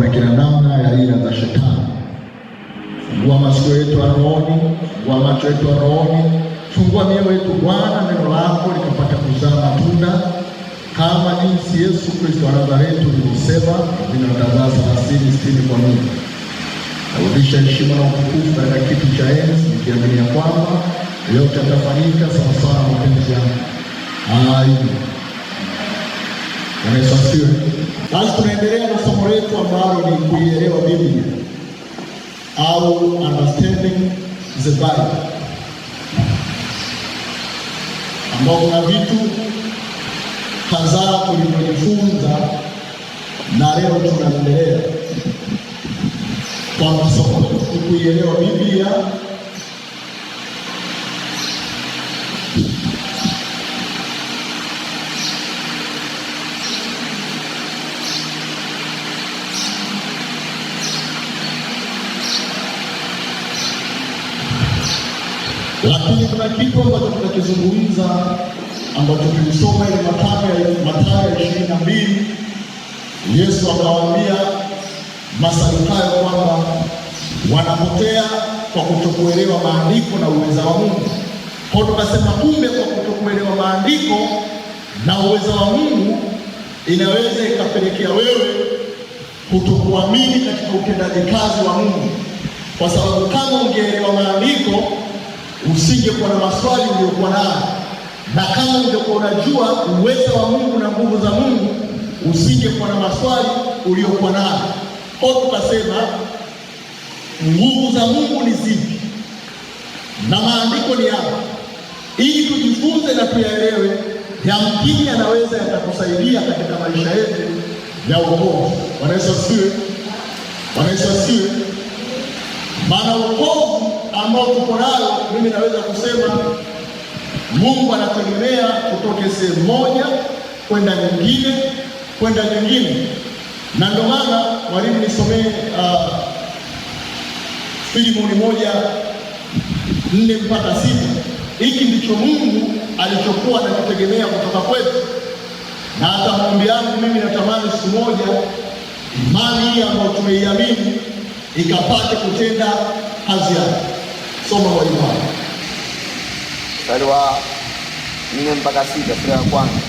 na kila namna ya ila za shetani. Fungua masikio yetu ya rohoni, fungua macho yetu ya rohoni, fungua mioyo yetu Bwana, neno lako likapata kuzaa matunda kama jinsi Yesu Kristo wa Nazareti alivyosema, vinatazaa 30-60 kwa Mungu. Narudisha heshima na utukufu katika kiti cha enzi, nikiamini ya kwamba yote yatafanyika sawa sawa na mapenzi yako. Amen. Bwana Yesu asifiwe. Basi tunaendelea na somo letu ambalo ni kuielewa Biblia au understanding the Bible, ambao kuna vitu kadhaa tulivyojifunza na leo tunaendelea kwa masomo letu kuielewa Biblia lakini kuna kitu ambacho tunakizungumza ambacho tulisoma ile Mathayo 22. Yesu akawaambia Masadukayo kwamba wanapotea kwa kutokuelewa maandiko na uweza wa Mungu. Kwa hiyo tukasema kumbe kwa kutokuelewa maandiko na uweza wa Mungu inaweza ikapelekea wewe kutokuamini katika utendaji kazi wa Mungu, kwa sababu kama ungeelewa maandiko usingekuwa na maswali uliokuwa nayo, na kama ungekuwa unajua uwezo wa Mungu na nguvu za Mungu usingekuwa na maswali uliokuwa nayo. Kwa tukasema nguvu za Mungu ni zipi na maandiko ni yapi, ili tujifunze na tuyaelewe, yamkini yanaweza yatakusaidia katika maisha yetu ya wokovu. Bwana Yesu asifiwe. Bwana Yesu asifiwe. Maana wokovu ambao tuko nayo, mimi naweza kusema Mungu anategemea kutoka sehemu moja kwenda nyingine. Na ndio maana mwalimu nisomee Filemoni 1:4-6. Hiki ndicho Mungu alichokuwa anategemea kutoka kwetu, na hata maombi yangu mimi natamani siku moja imani hii ambayo tumeiamini ikapate kutenda kazi yake. Soma kwa imani. Mstari wa 4-6, sura ya kwanza.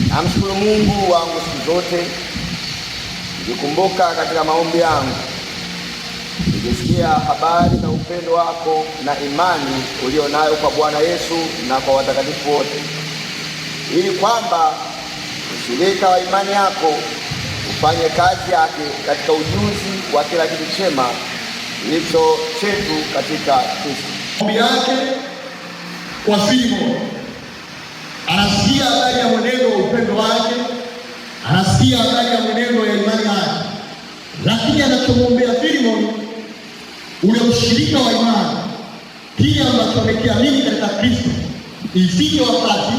Namshukuru Mungu wangu siku zote, nikikumbuka katika maombi yangu, nikisikia habari za upendo wako na imani ulionayo kwa Bwana Yesu na kwa watakatifu wote, ili kwamba ushirika wa imani yako ufanye kazi yake katika ujuzi wa kila kitu chema kilicho chetu katika Kristo. Maombi yake kwa Filemoni, anasikia habari ya mwenendo wa upendo wake, anasikia habari ya mwenendo ya imani yake, lakini anachomwombea Filemoni ule ushirika wa imani, kile ambacho amekiamini katika Kristo, ifike wakati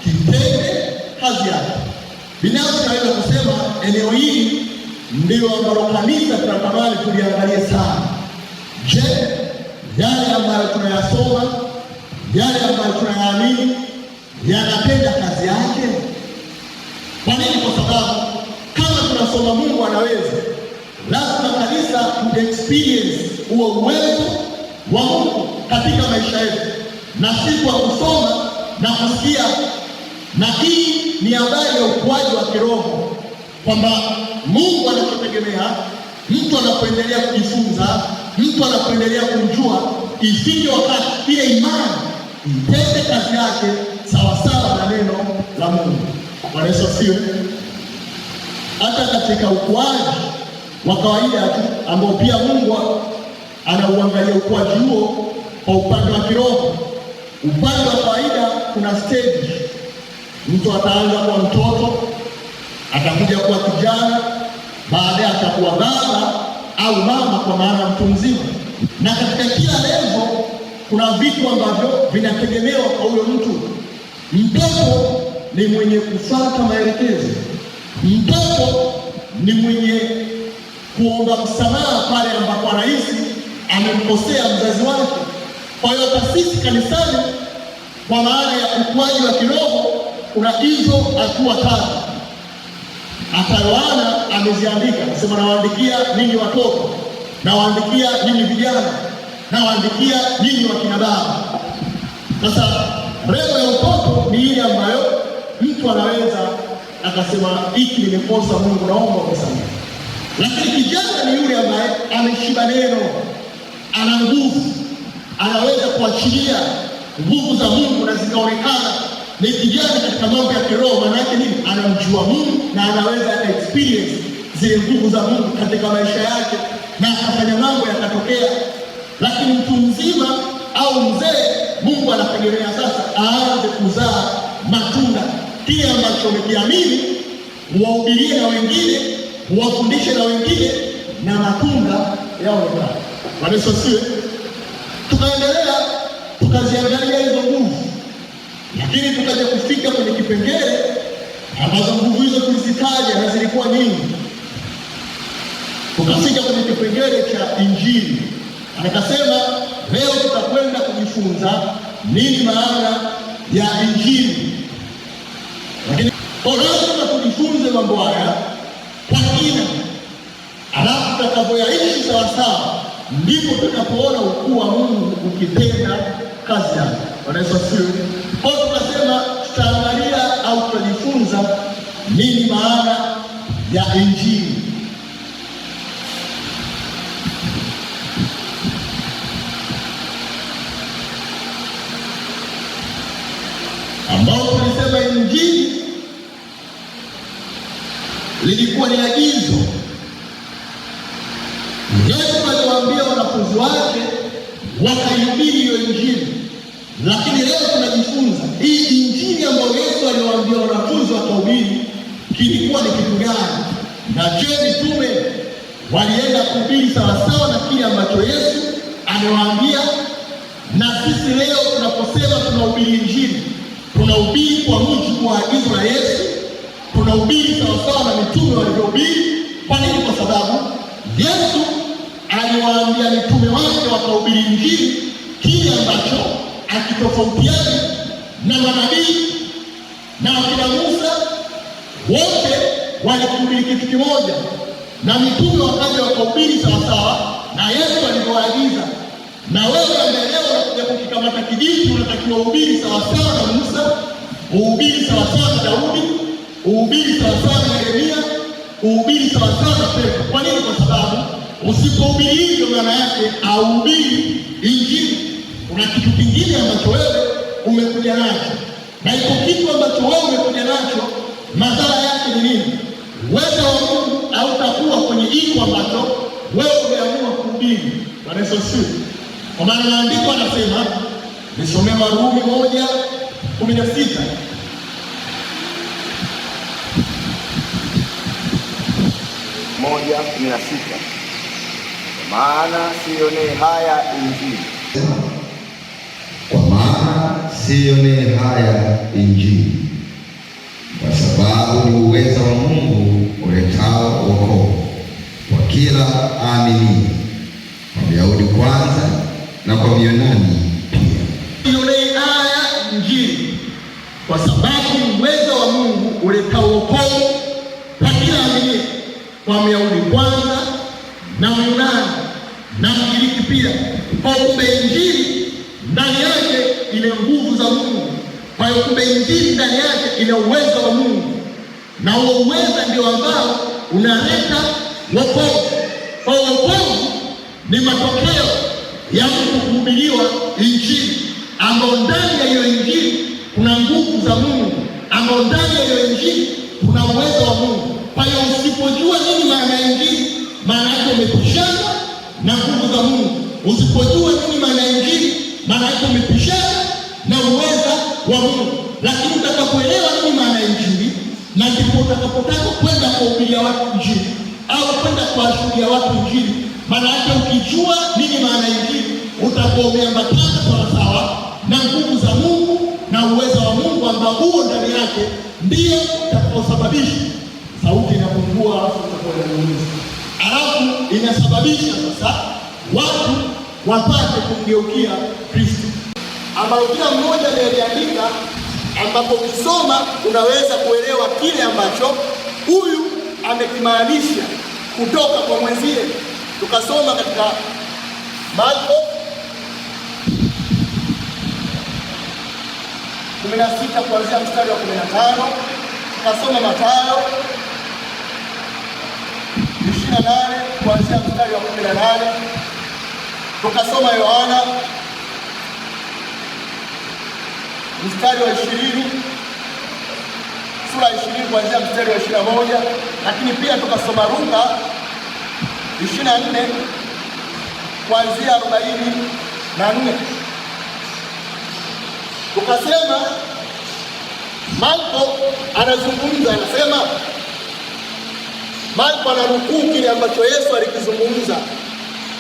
kitende kazi yake. Binafsi naweza kusema eneo hili ndio ambalo kanisa tunatamani tuliangalie sana. Je, yale ambayo tunayasoma, yale ambayo tunayaamini yanatenda kazi yake? Kwa nini? Kwa sababu kama tunasoma Mungu anaweza, lazima kanisa experience huo uwezo wa Mungu katika maisha yetu, na si kwa kusoma na kusikia. Na hii ni habari ya ukuaji wa kiroho, kwamba Mungu anachotegemea mtu anapoendelea kujifunza, mtu anapoendelea kumjua, ifike wakati ile imani itende kazi yake sawasawa na neno la Mungu. Bwana Yesu asifiwe. Hata katika ukuaji wa kawaida tu ambao pia Mungu anauangalia ukuaji huo kwa upande wa kiroho. Upande wa kawaida kuna stage. Mtu ataanza kuwa mtoto, atakuja kuwa kijana, baadaye atakuwa baba au mama, kwa maana mtu mzima. Na katika kila level kuna vitu ambavyo vinategemewa kwa huyo mtu. Mtoto ni mwenye kufuata maelekezo. Mtoto ni mwenye kuomba msamaha pale ambapo anahisi amemkosea mzazi wake. Kwa hiyo sisi kanisani, kwa maana ya ukuaji wa kiroho, kuna hizo hatua tatu. Hata Yohana ameziandika, anasema nawaandikia ninyi watoto, nawaandikia ninyi vijana, nawaandikia ninyi wakina baba. Sasa revo ya utoto ni ile ambayo mtu anaweza akasema hiki nimekosa, Mungu naomba unisamehe. Lakini kijana ni yule ambaye ameshiba neno, ana nguvu, anaweza kuachilia nguvu za Mungu na zikaonekana. Ni kijana katika mambo ya kiroho, maana yake nini? Anamjua Mungu na anaweza experience zile nguvu za Mungu katika maisha yake na akafanya mambo yakatokea. Lakini mtu mzima au mzee, Mungu anategemea sasa aanze kuzaa matunda, kile ambacho umekiamini uwahubirie na wengine, uwafundishe na wengine, na matunda yaonekane. Bwana Yesu asifiwe. Tukaendelea tukaziangalia hizo nguvu, lakini tukaja kufika kwenye kipengele ambazo nguvu hizo tulizitaja na zilikuwa nyingi. Tukafika kwenye kipengele cha Injili. Akasema leo tutakwenda kujifunza nini maana ya Injili. Lakini lazima tujifunze mambo haya kwa kina, alafu tutakapoyaishi sawasawa, ndipo tutakapoona ukuu wa Mungu ukitenda kazi yake. Bwana Yesu asifiwe. Kwa hiyo tukasema tutaangalia au tutajifunza nini maana ya Injili. Ambao tulisema Injili lilikuwa ni agizo. Yesu aliwaambia wanafunzi wake wakaihubiri hiyo Injili. Lakini leo tunajifunza hii Injili ambayo Yesu aliwaambia wanafunzi wakahubiri kilikuwa ni kitu gani? Na je, mitume walienda kuhubiri sawasawa na kile ambacho Yesu amewaambia? Na sisi leo tunaposema tunahubiri Injili, tunahubiri kwa mujibu wa agizo la Yesu? Tunahubiri sawasawa na mitume walivyohubiri? Kwa nini? Kwa sababu Yesu aliwaambia mitume wake wakahubiri Injili, kile ambacho akitofautiani na manabii na wakina Musa. Wote walihubiri kitu kimoja, na mitume wakaja wakahubiri sawasawa na Yesu alivyoagiza. Na wewe ambaye leo unakuja kukikamata kijiji, unatakiwa uhubiri sawasawa na Musa, uhubiri sawasawa na Daudi, uhubiri sawasawa na Yeremia, uhubiri sawasawa na Petro. Kwa nini? Kwa sababu usipohubiri hivyo, maana yake hauhubiri Injili. Kuna kitu kingine ambacho wewe umekuja nacho, na iko kitu ambacho wewe umekuja nacho, madhara yake ni nini? Uwezo wa Mungu hautakuwa kwenye iko ambacho wewe umeamua kuhubiri. Bwana Yesu asifiwe. Kwa maana maandiko anasema, nisomee Warumi 1:16. Maana sionee haya Injili. Kwa maana sionee haya Injili, kwa sababu ni uweza wa Mungu uletao wokovu kwa kila aamini, kwa Myahudi kwanza na kwa Myunani pia. Sionee haya Injili, kwa sababu ni uweza wa Mungu uletao wokovu kwa kila aamini, kwa Myahudi kwanza na Myunani na Mgiriki pia. Kwa kumbe Injili ndani yake ina nguvu za Mungu. Kwa hiyo kumbe Injili ndani yake ina uwezo wa Mungu, na huo uwezo ndio ambao unaleta wokovu. Kwa hiyo wokovu ni matokeo ya mtu kuhubiriwa Injili, ambao ndani ya hiyo Injili kuna nguvu za Mungu, ambao ndani ya hiyo Injili kuna uwezo wa Mungu. Kwa hiyo usipojua nini maana ya Injili, maana yake umepishana na nguvu za Mungu. Usipojua nini maana ya Injili, maana yake umepishana na uweza wa Mungu. Lakini utakapoelewa nini maana ya Injili, na ndipo utakapotaka kwenda kuhubiria watu Injili au kwenda kuwashuhudia watu Injili, maana yake ukijua nini maana ya Injili, utakuwa umeambatana sawasawa na nguvu za Mungu na uwezo wa Mungu, ambao huo ndani yake ndio utakaosababisha sauti inapungua, alafu utakuwa inanuliza, alafu inasababisha sasa watu wapate kumgeukia Kristo, ambalo kila mmoja aliandika, ambapo ukisoma unaweza kuelewa kile ambacho huyu amekimaanisha kutoka kwa mwenzie. Tukasoma katika Marko 16 kuanzia mstari wa 15, tukasoma Mathayo 28 kuanzia mstari wa 18, tukasoma Yohana mstari wa 20, sura 20 kuanzia mstari wa 21, lakini pia tukasoma Luka 24 kuanzia 44. Tukasema Marko anazungumza, anasema Marko ananukuu kile ambacho Yesu alikizungumza.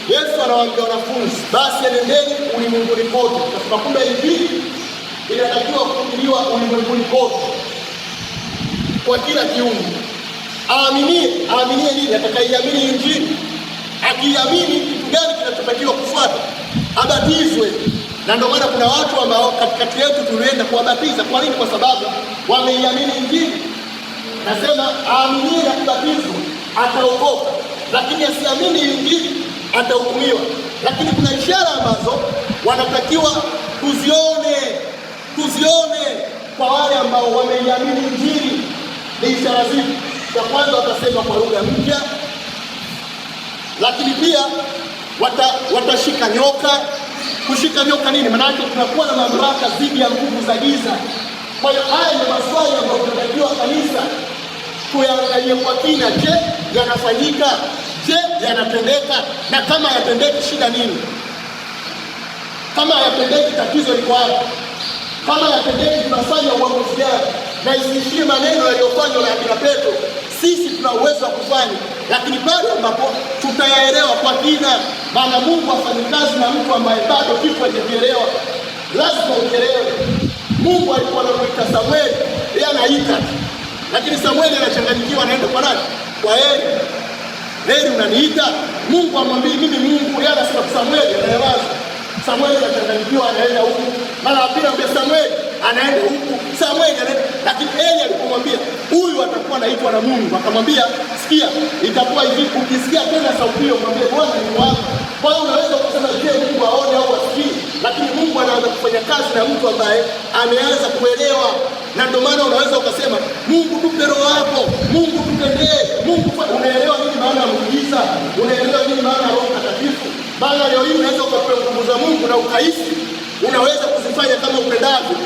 Yesu anawaambia wanafunzi, basi enendeni ulimwenguni kote. Kwa kumbe injili inatakiwa kuhubiriwa ulimwenguni kote kwa kila kiumbe. Aaminie nini? Atakayeiamini injili. Akiamini, kitu gani kinachotakiwa kufuata? Abatizwe. Na ndio maana kuna watu ambao katikati yetu tulienda kuwabatiza. Kwa nini? Kwa sababu wameiamini injili. Nasema aaminie na kubatizwa ataokoka, lakini asiamini injili atahukumiwa. Lakini kuna ishara ambazo wanatakiwa tuzione kwa wale ambao wameiamini injili. Ni ishara zipi? Cha kwanza, watasema kwa lugha mpya, lakini pia watashika nyoka. Kushika nyoka nini? Maana yake tunakuwa na mamlaka dhidi ya nguvu za giza. Kwa hiyo haya ni maswali ambayo tunatakiwa kanisa tuyaangalie kwa kina. Je, yanafanyika? Je, yanatendeka? Na kama yatendeki, shida nini? Kama yatendeki, tatizo liko wapi? Kama yatendeki, tunafanya uamuzi gani? Na isiishie maneno yaliyofanywa na akina Petro. Sisi tuna uwezo wa kufanya, lakini pale ambapo tutayaelewa kwa kina. Maana Mungu hafanyi kazi na mtu ambaye bado kitu hajakielewa. Lazima ukielewe. Mungu alikuwa anamwita Samueli, yeye anaita, lakini Samueli anachanganyikiwa, anaenda kwa nani? Kwa Eli. Eli, unaniita? Mungu amwambie mimi Mungu, yeye anasema Samueli, anaelewaza. Samueli anachanganyikiwa, anaenda huku. Mara ya pili anambia Samueli, anaenda huku. Samueli anaenda, lakini Eli alipomwambia huyu atakuwa anaitwa na Mungu, akamwambia sikia, itakuwa hivi, ukisikia tena sauti hiyo mwambie Bwana ni wangu. Kwa hiyo unaweza kusema je, Mungu aone au asikii? Lakini Mungu anaanza kufanya kazi na mtu ambaye ameanza kuelewa. Na ndio maana unaweza ukasema Mungu tupe roho yako, Mungu tutendee, Mungu unaelewa nini maana ya muujiza? Unaelewa nini maana ya Roho Mtakatifu? Maana leo hii unaweza ukapewa nguvu za Mungu na ukahisi unaweza kuzifanya kama upendavyo.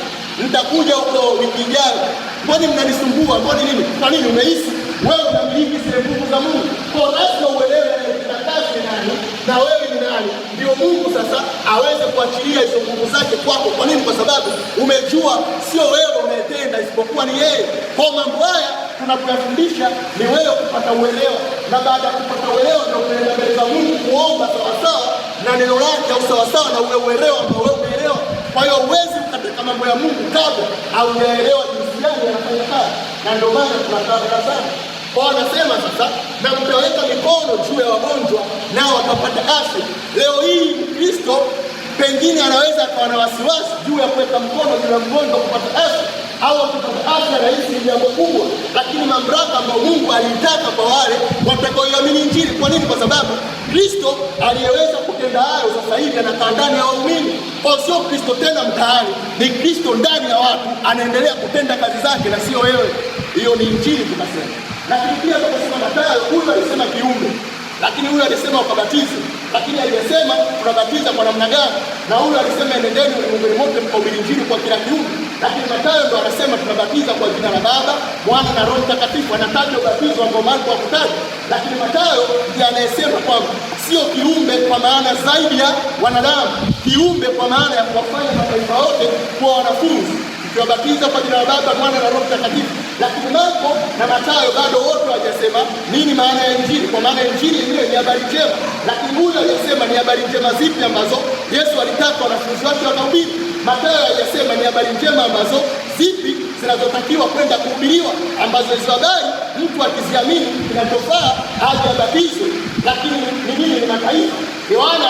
Nitakuja huko wiki ijayo. Mbona mnanisumbua? Mbona nini? Kwa nini? Umehisi wewe unamiliki zile nguvu za Mungu. Kwa lazima uelewe kazi ni nani na wewe ni nani, ndio Mungu sasa aweze kuachilia hizo nguvu zake kwako. Kwa nini? Kwa sababu umejua sio wewe unayetenda, isipokuwa ni yeye. Kwa mambo haya tunapofundisha ni wewe kupata uelewa, na baada ya kupata uelewa ndio kuenda mbele za Mungu kuomba sawasawa na neno lake, au sawasawa na ule uelewa ambao wewe umeelewa. Kwa hiyo huwezi katika mambo ya Mungu kabla haujaelewa jinsi gani yanafanya kazi, na ndio maana tunakaa darasani. Kwa wanasema sasa, na mtaweka mikono juu ya wagonjwa nao watapata afya. Leo hii Kristo pengine anaweza akawa na wasiwasi juu ya kuweka mkono juu ya mgonjwa kupata afya, au kupata afya rahisi ni jambo kubwa, lakini mamlaka ambayo Mungu alitaka kwa wale watakaoiamini injili. Kwa nini? Kwa sababu Kristo aliyeweza kutenda hayo sasa hivi anakaa ndani ya waumini. Kwa sio Kristo tena mtaani, ni Kristo ndani ya watu, anaendelea kutenda kazi zake na sio wewe. Hiyo ni injili tunasema. Lakini pia tukasema Mathayo, huyu alisema kiumbe, lakini huyu alisema ukabatize, lakini aliyesema tunabatiza kwa namna gani? Na huyu alisema enendeni ulimwenguni mote mkahubiri injili kwa kila kiumbe. Lakini Mathayo ndo anasema tunabatiza kwa jina la Baba, Mwana na Roho Mtakatifu. Anataja ubatizo ambao Marko hakutaja, lakini Mathayo ndiye anayesema kwamba sio kiumbe kwa maana zaidi ya wanadamu, kiumbe kwa maana ya kuwafanya mataifa yote kuwa wanafunzi, tukiwabatiza kwa jina la Baba, Mwana na Roho Mtakatifu. Lakini Marko na Mathayo bado wote hawajasema nini maana ya injili, kwa maana injili ile ni habari njema. Lakini huyu aliyesema ni habari njema zipi ambazo Yesu alitaka wanafunzi wake wakahubiri. Mathayo hajasema ni habari njema ambazo zipi zinazotakiwa kwenda kuhubiriwa, ambazo hizo habari mtu akiziamini kinachofaa aje abatizwe. Lakini ni nini? Ni mataifa. Yohana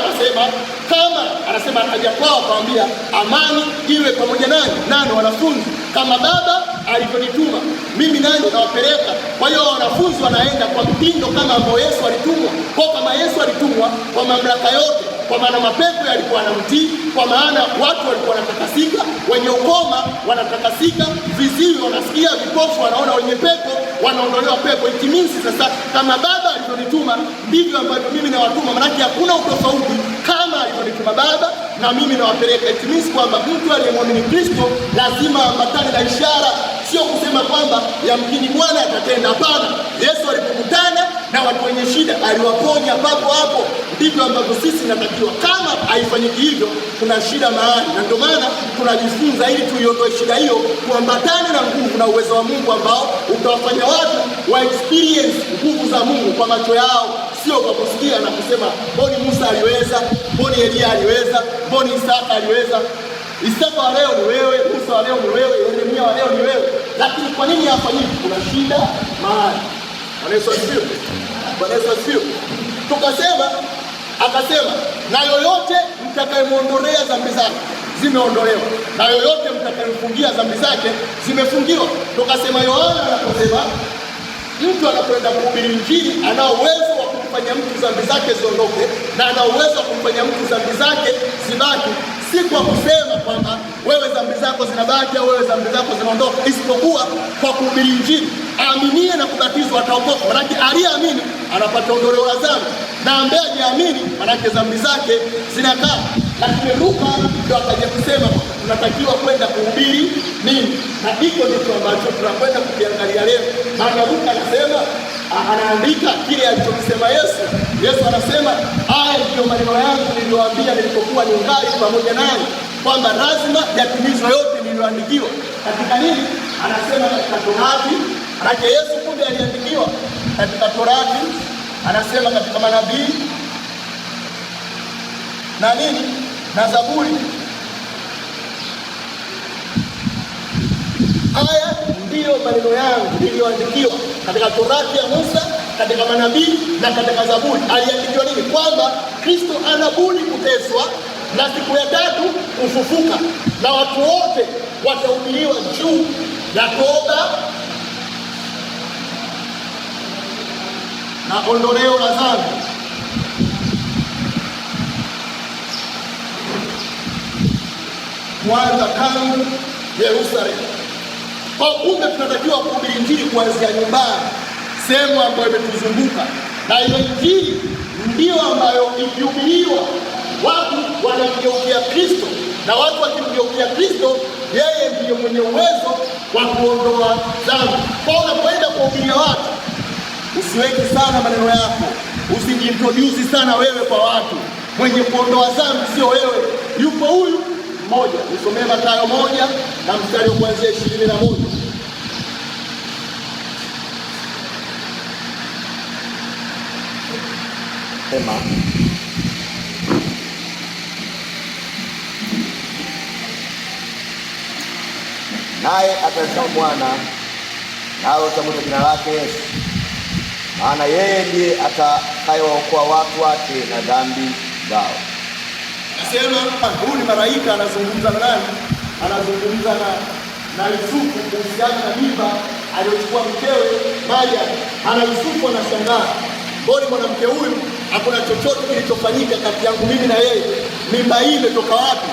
anasema akaja kwao akamwambia amani iwe pamoja nanyi, wanafunzi, kama Baba alivyonituma mimi nani nawapeleka. Kwa hiyo wanafunzi wanaenda kwa mtindo kama ambao Yesu alitumwa. Kwa kama Yesu alitumwa kwa mamlaka yote, kwa maana mapepo yalikuwa yanamtii, kwa maana watu walikuwa wanatakasika, wenye ukoma wanatakasika, viziwi wanasikia, vipofu wanaona, wenye pepo wanaondolewa pepo. It means sasa kama Baba alivyonituma ndivyo ambavyo mimi nawatuma, maana hakuna utofauti. Kama alivyonituma Baba na mimi nawapeleka. It means kwamba mtu aliyemwamini Kristo lazima ambatane na ishara, sio kusema kwamba yamkini Bwana atatenda. Hapana, Yesu alipokutana na watu wenye shida aliwaponya papo hapo. Ndivyo ambavyo sisi natakiwa. Kama haifanyiki hivyo, kuna shida mahali, na ndio maana tunajifunza ili tuiondoe shida hiyo, kuambatana na nguvu na uwezo wa Mungu ambao utawafanya watu wa experience nguvu za Mungu kwa macho yao, sio kwa kusikia na kusema mboni Musa aliweza, mboni Elia aliweza, mboni Isaka aliweza. Isaka wa leo ni wewe, Musa wa leo ni wewe, Yeremia wa leo ni wewe. Lakini kwa nini hafanyiki? Kuna shida mahali. Bwana Yesu asifiwe. Bwana Yesu asifiwe. Akasema na yoyote mtakayemuondolea dhambi zake zimeondolewa, na yoyote mtakayemfungia dhambi zake zimefungiwa. Tukasema Yohana anaposema mtu anapoenda kuhubiri Injili ana uwezo wa kumfanya mtu dhambi zake ziondoke, na ana uwezo wa kumfanya mtu dhambi zake zibaki. Si kwa kusema kwamba wewe dhambi zako zinabaki au wewe dhambi zako zinaondoka, isipokuwa kwa kuhubiri Injili. Aaminie na kubatizwa ataokoka, manake aliyeamini anapata ondoleo la dhambi, na ambaye hajaamini manake dhambi zake zinakaa. Lakini Luka ndio akaja kusema tunatakiwa kwenda kuhubiri nini, na hiko ndicho ambacho tunakwenda kukiangalia leo. Maana Luka anasema, anaandika kile alichokisema Yesu. Yesu anasema haya ndio maneno yangu niliyowaambia nilipokuwa ningali pamoja nanyi, kwamba lazima yatimizwe yote niliyoandikiwa. Katika nini? Anasema katika Torati. Maana Yesu kumbe aliandikiwa katika Torati, anasema katika manabii na nini na Zaburi. Haya ndiyo maneno yangu niliyoandikiwa katika Torati ya Musa, katika manabii na katika Zaburi. Aliandikiwa nini? Kwamba Kristo anabudi kuteswa na siku ya tatu kufufuka, na watu wote watahubiriwa juu ya toba na ondoleo la dhambi. Mwanza tangu Yerusalemu. Kwa kumbe tunatakiwa kuhubiri Injili kuanzia nyumbani, sehemu ambayo imetuzunguka, na hiyo Injili ndio ambayo ikihubiriwa watu wanamgeukia Kristo, na watu wakimgeukia Kristo, yeye ndiye mwenye uwezo wa kuondoa dhambi. Kwa unapoenda kuhubiria watu, usiweke sana maneno yako, usijiintroduce sana wewe kwa watu. Mwenye kuondoa dhambi sio wewe, yupo huyu mmoja. Nisomee Mathayo 1 na mstari wa kuanzia 21. Sema, naye atazaa mwana, nawe utamwita jina lake Yesu, maana yeye ndiye atakayewaokoa watu wake na dhambi zao. Nasema huyu ni malaika anazungumza na nani? Anazungumza na Yusufu kuhusiana na mimba aliyochukua mkewe Maria. Ana Yusufu anashangaa, mbona mwanamke huyu hakuna chochote kilichofanyika kati yangu mimi na yeye? Mimba hii imetoka wapi?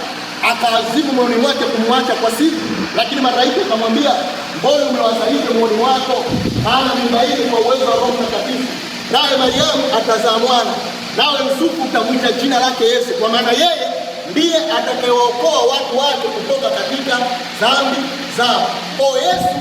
Akaazimu moyoni mwake kumwacha kwa siri, lakini malaika akamwambia, mbona umewazalisha moyoni mwako? Maana mimba hii kwa uwezo wa Roho Mtakatifu, naye Mariamu atazaa mwana, nawe Yusufu utamwita jina lake Yesu, kwa maana yeye ndiye atakayewaokoa watu wake kutoka katika dhambi zao. Kwa Yesu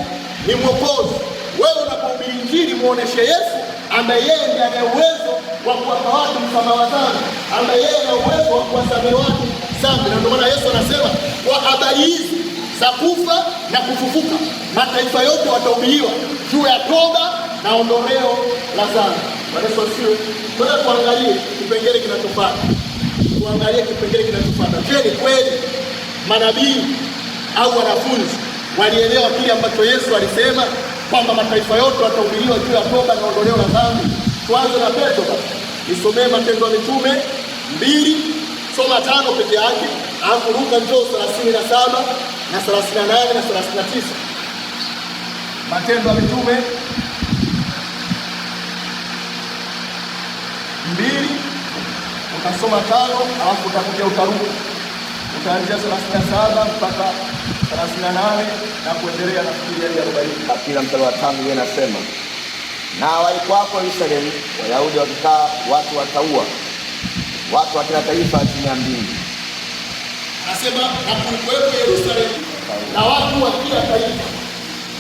ni mwokozi. Wewe unapohubiri Injili muoneshe Yesu ambaye yeye ndiye ana uwezo wa kuwapa watu msamaha wa dhambi, ambaye yeye ana uwezo wa kuwasamehe watu dhambi. Na ndio maana Yesu anasema kwa habari hizi za kufa na kufufuka, mataifa yote watahubiriwa juu ya toba na ondoleo la dhambi. Bwana Yesu asifiwe. Kwa kuangalie kipengele kinachofuata. Tuangalie kipengele kinachofuata. Je, ni kweli manabii au wanafunzi walielewa kile ambacho Yesu alisema kwamba mataifa yote watahubiriwa juu ya toba na ondoleo la dhambi? Tuanze na Petro basi. Nisomee Matendo ya Mitume 2, soma 5 peke yake, alafu Luka njoo 37 na 38 na 39. Matendo ya Mitume 2 utasoma 5, alafu utakuja utaruka. Utaanzia 37 mpaka 38 na kuendelea na hadi 40. Kila mstari wa 5 yeye anasema, na walikuwako Yerusalemu Wayahudi wakikaa watu wataua, watu wa kila taifa chini ya mbingu. Anasema na kulikuwepo Yerusalemu na watu wa kila taifa.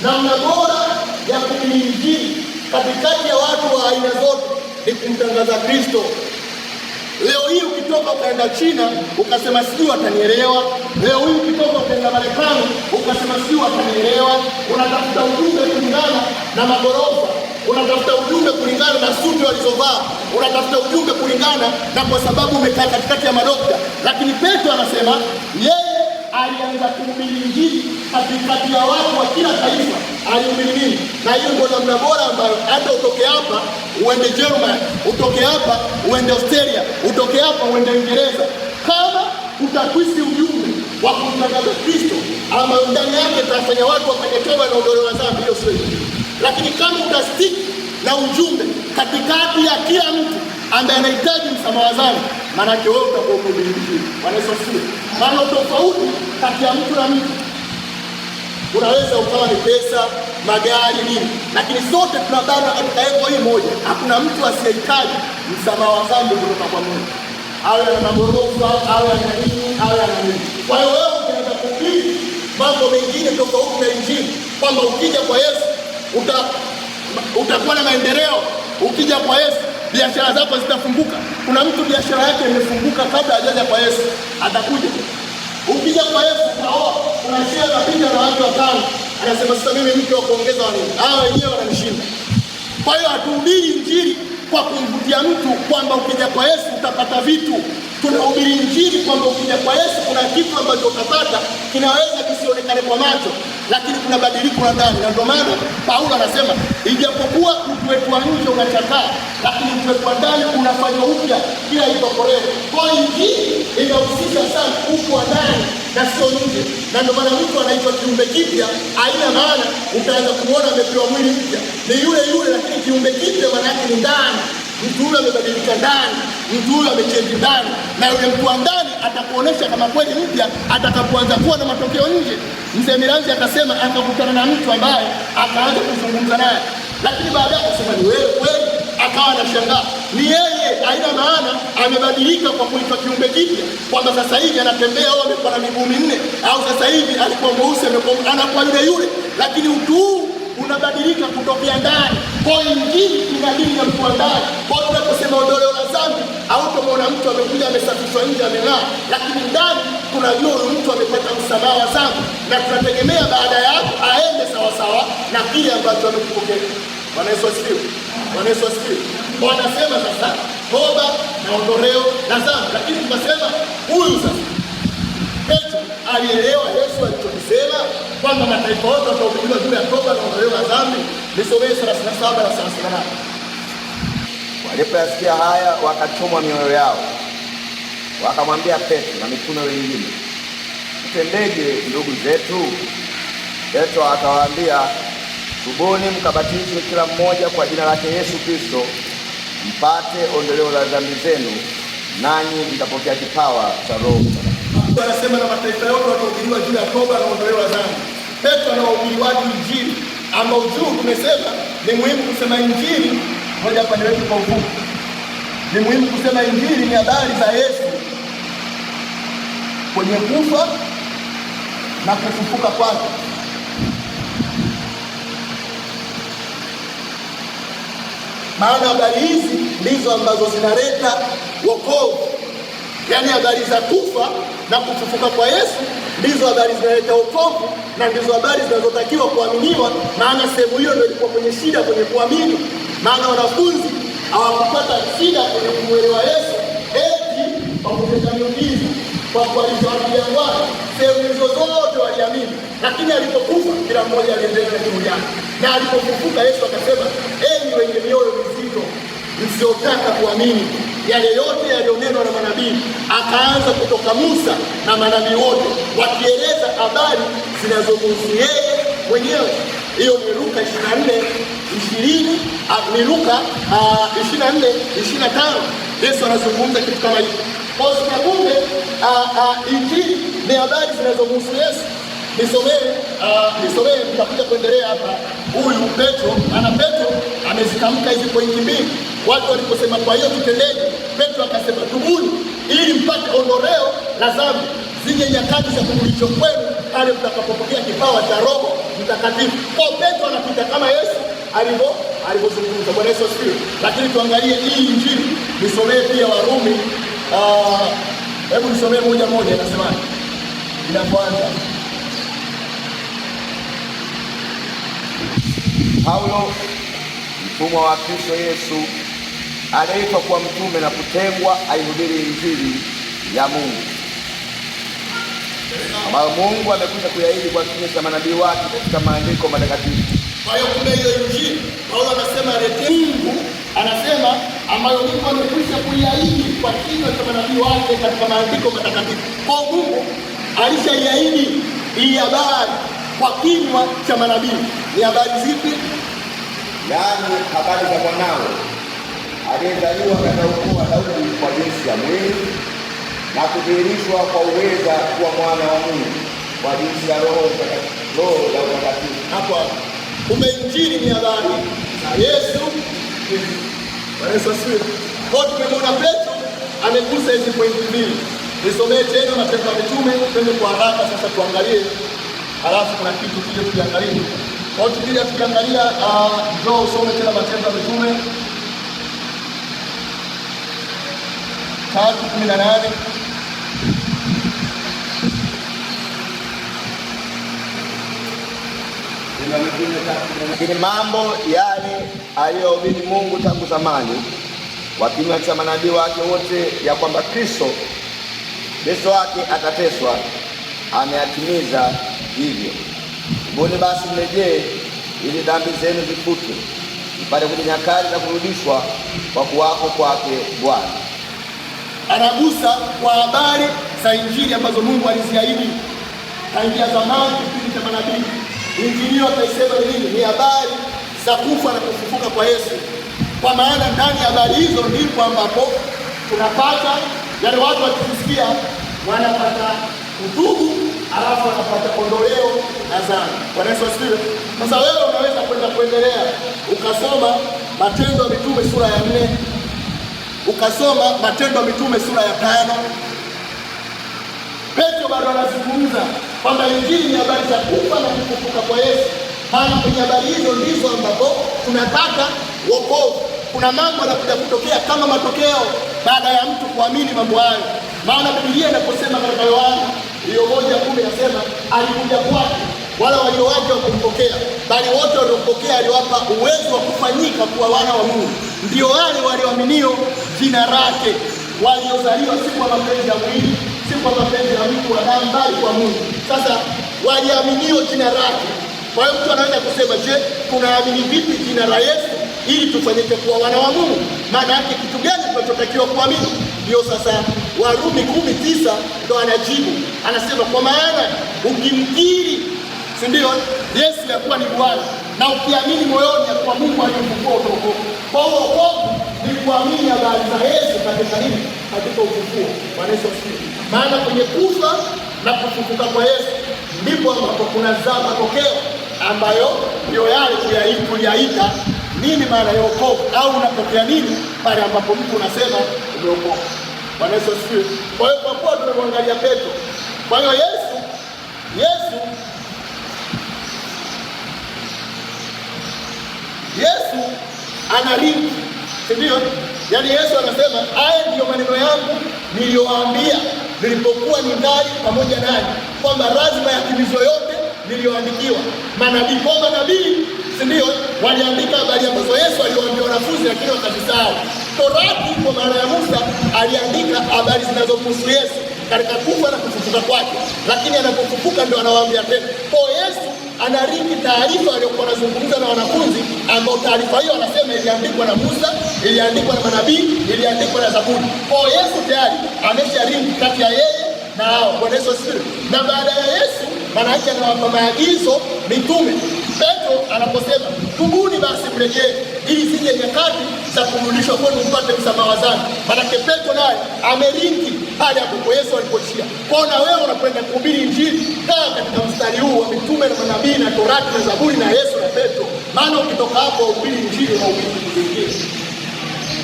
Namna bora ya kuhubiri Injili katikati ya watu wa aina zote ni kumtangaza Kristo. Leo hii ukitoka ukaenda China ukasema sijui watanielewa. Leo hii ukitoka ukaenda Marekani ukasema sijui watanielewa. Unatafuta ujumbe kulingana na magorofa, unatafuta ujumbe kulingana na suti walizovaa, unatafuta ujumbe kulingana na kwa sababu umekaa katikati ya madokta. Lakini Petro anasema yeye alianza kuhubiri Injili katikati ya watu wa kila taifa. Alihubiri nini? Na hiyo ndio namna bora ambayo hata utoke hapa uende Germany, utoke hapa uende Australia, utoke hapa uende Uingereza, kama utakwisi ujumbe wa kumtangaza Kristo ambayo ndani yake tafanya watu wakanyetoba na ondolewa dhambi, hiyo sio Injili. Lakini kama utastiki na ujumbe katikati ya kila mtu ambaye anahitaji msamaha dhambi, maana yake wewe utakuwa unahubiri Injili. Bwana Yesu asifiwe. Maana tofauti kati ya mtu na mtu unaweza ukawa ni pesa, magari, nini, lakini sote tunabana katika engo hii moja. Hakuna mtu asiyehitaji msamaha wa dhambi kutoka kwa Mungu, awe na magorofa, awe na nini, awe na nini. Kwa hiyo wewe unaweza kuhubiri mambo mengine tofauti na Injili, kwamba ukija kwa Yesu utakuwa na maendeleo. Ukija kwa Yesu biashara zako zitafunguka. Kuna mtu biashara yake imefunguka kabla hajaja kwa Yesu, atakuja. Ukija kwa Yesu utaoa, unashia na picha na watu watano, anasema sasa mimi mke wa kuongeza wa nini? Hao wenyewe wananishinda. Kwa hiyo hatuhubiri Injili kwa kumvutia mtu kwamba ukija kwa Yesu utapata vitu. Tunahubiri Injili kwamba ukija kwa Yesu kuna kitu ambacho utapata, kinaweza kisionekane kwa macho, lakini kuna badiliko la ndani. Na ndio maana Paulo anasema ijapokuwa mtu wetu wa nje unachakaa, lakini mtu wetu wa ndani unafanywa upya kila itokolewe. Kwa hiyo Injili inahusisha sana uko wa ndani na sio nje. Na ndio maana mtu anaitwa kiumbe kipya, haina maana utaanza kuona amepewa mwili mpya. Ni yule yule, lakini kiumbe kipya maana yake ni ndani. Mtu yule amebadilika ndani, mtu yule amechange ndani, na yule mtu wa ndani atakuonesha kama kweli mpya atakapoanza kuwa na matokeo nje. Mzee Miranzi akasema akakutana na mtu ambaye akaanza kuzungumza naye, lakini baadaye akasema ni wewe kweli, akawa anashangaa ni yeye. Haina maana amebadilika kwa kuitwa kiumbe kipya, kwamba sasa hivi anatembea au amekuwa na miguu minne, au sasa hivi alikuwa mweusi anakuwa yule yule, lakini utu unabadilika kutokea ndani. Kwa Injili inadili ya mtu wa ndani. Kwa hiyo tunaposema ondoleo la dhambi, au tumeona mtu amekuja amesafishwa nje ameng'aa, lakini ndani tunajua huyu mtu amepata msamaha wa dhambi, na tunategemea baada ya hapo aende sawa sawa na kile ambacho amekipokea. Bwana Yesu asifiwe. Bwana Yesu asifiwe. Kwa anasema sasa toba na ondoleo la dhambi, lakini tunasema huyu sasa Petro alielewa Yesu alichosema kwamba mataifa yote watahubiriwa juu ya toba na ondoleo la dhambi. Nisomee 37 na 38. Walipoyasikia haya wakachomwa mioyo yao, wakamwambia Petro na mitume wengine, tutendeje ndugu zetu? Petro akawaambia, tubuni mkabatizwe kila mmoja kwa jina lake Yesu Kristo, mpate ondoleo la dhambi zenu, nanyi mtapokea kipawa cha Roho Mtakatifu. Anasema na mataifa yote watahubiriwa juu ya toba na ondoleo la dhambi. Petro anawahubiri watu Injili ambao juu tumesema ni muhimu kusema Injili. Moja hapa niweke kwa ufupi. Ni muhimu kusema Injili ni habari za Yesu kwenye kufa na kufufuka kwake. Maana habari hizi ndizo ambazo zinaleta wokovu. Yaani habari za kufa na kufufuka kwa Yesu ndizo habari zinaleta wokovu, na ndizo habari zinazotakiwa kuaminiwa. Maana sehemu hiyo ndio ilikuwa kwenye shida kwenye kuamini. Maana wanafunzi hawakupata shida kwenye kumwelewa Yesu eti kwa kutenda miujiza, kwa kuwalisha watu jangwani. Sehemu hizo zote waliamini, lakini alipokufa kila mmoja aliendelea na jambo lake. Na alipofufuka Yesu akasema, enyi wenye mioyo mizito msiotaka kuamini, yale yote yaliyonenwa na manabii. Akaanza kutoka Musa na manabii wote wakieleza habari zinazomhusu yeye mwenyewe. Hiyo ni Luka 24:20, ni Luka 24:25. Yesu anazungumza kitu kama hicho. Kwa sababu Injili ni habari zinazomhusu Yesu. Nisomee nitakuja kuendelea hapa. Huyu Petro amezitamka hizi pointi mbili. Watu waliposema kwa hiyo tutendeje, Petro akasema tubuni ili mpate ondoleo la dhambi, zije nyakati za kurudishwa kwenu pale mtakapopokea kipawa cha Roho Mtakatifu. Kwa Petro anapita kama Yesu alivyozungumza. Bwana Yesu asifiwe. Lakini tuangalie hii Injili. Nisomee pia Warumi, hebu nisomee moja inasemaje? Inaanza Paulo, mtumwa wa Kristo Yesu, aliyeitwa kuwa mtume na kutengwa aihubiri Injili ya Mungu, ambayo Mungu amekwisha kuyaahidi kwa kinywa cha manabii wake katika maandiko matakatifu. Kwa hiyo kuna hiyo Injili Paulo anasema alete Mungu, anasema ambayo Mungu amekwisha kuyaahidi kwa kinywa cha manabii wake katika maandiko matakatifu. Kwa Mungu alishaiahidi hii habari kwa kinywa cha manabii. Ni habari zipi? Yaani habari za mwanawe aliyezaliwa katika ukoo wa Daudi kwa jinsi ya mwili, na kudhihirishwa kwa uweza kuwa mwana wa Mungu kwa jinsi ya Roho ya utakatifu. Hapo kumbe Injili ni habari za Yesu. Bwana Yesu asifiwe. Kwa tumemwona Petro amegusa hizi pointi mbili. Nisomee tena Matendo ya Mitume, twende kwa haraka sasa tuangalie. Halafu kuna kitu kile tukiangalia. Kwa tukija tukiangalia, njoo usome tena Matendo ya Mitume 3:18. Lakini mambo yale aliyohubiri Mungu tangu zamani kwa kinywa cha manabii wake wote, ya kwamba Kristo wake atateswa, ameyatimiza hivyo. Mbona basi mrejee, ili dhambi zenu zifutwe, mpate kuja nyakati za kurudishwa kwa kuwako kwake Bwana. Anagusa kwa habari za Injili ambazo Mungu aliziahidi tangia zamani kipindi cha manabii. Injili ataisema nini? Ni habari za kufa na kufufuka kwa Yesu. Kwa maana ndani ya habari hizo ndipo ambapo tunapata yale watu wakisikia wanapata utubu, alafu wanapata ondoleo la dhambi. Bwana Yesu asifiwe. Sasa wewe unaweza kuendelea ukasoma Matendo ya Mitume sura ya 4, ukasoma Matendo ya Mitume sura ya 5. Petro bado anazungumza kwamba Injili ni habari za kufa na kufufuka kwa Yesu. Maana kwenye habari hizo ndizo ambapo tunapata wokovu. Kuna mambo yanakuja kutokea kama matokeo baada ya mtu kuamini mambo hayo. Maana Biblia inaposema katika Yohana 1:10 inasema alikuja kwake wala walio wake wakumpokea, bali wote waliompokea aliwapa uwezo wa kufanyika kuwa wana wa Mungu. Ndio wale walioaminio jina lake, waliozaliwa si kwa mapenzi ya mwili, si kwa mapenzi ya mtu wa damu, bali kwa Mungu. Sasa waliaminio jina lake. Kwa hiyo mtu anaweza kusema, je, tunaamini vipi jina la Yesu ili tufanyike kuwa wana wa Mungu? Maana yake kitu gani tunachotakiwa kuamini? Ndio sasa Warumi 10:9 ndo anajibu. Anasema kwa maana ukimkiri, si ndio, Yesu yakuwa ni Bwana, na ukiamini moyoni ya kuwa Mungu alimfufua utaokoka. Kwa hiyo wokovu ni kuamini habari za Yesu katika nini? Katika ufufuo. Bwana Yesu asifiwe. Maana kwenye kufa na kufufuka kwa Yesu ndipo ambapo kuna matokeo ambayo ndio yale tuliyaita nini maana ya wokovu, au unapokea nini pale ambapo mtu unasema umeokoka. Bwana Yesu asifiwe. Kwa hiyo kwa kuwa tunamwangalia Petro, kwa hiyo Yesu ana link, ndio? Yaani Yesu anasema haya ndiyo maneno yangu niliyowaambia nilipokuwa ningali pamoja nanyi, kwamba lazima yatimizwe yote niliyoandikiwa manabii. Kwa manabii, si ndio, waliandika habari ambazo Yesu aliwaambia wanafunzi, lakini wakazisahau. Torati kwa maana ya Musa aliandika habari zinazomhusu Yesu katika kufa na kufufuka kwake, lakini anapofufuka ndio anawaambia tena. Kwa Yesu anaringi taarifa aliyokuwa anazungumza na wanafunzi, ambao taarifa hiyo anasema iliandikwa na Musa, iliandikwa na manabii, iliandikwa na Zaburi. Kwa Yesu tayari amesharingi kati ya yeye na hao. Bwana Yesu asifiwe. Na baada ya Yesu maana yake anawapa maagizo mitume. Petro anaposema tubuni basi mrejee, ili zije nyakati za kurudishwa kwenu mpate msamaha wa dhambi. Manake Petro naye ameringi pale ambapo Yesu alipoishia. Kwa na wewe unakwenda kuhubiri Injili, kaa katika mstari huu wa mitume na manabii na Torati na Zaburi na Yesu na Petro, maana ukitoka hapo uhubiri Injili na uhubiri kitu kingine.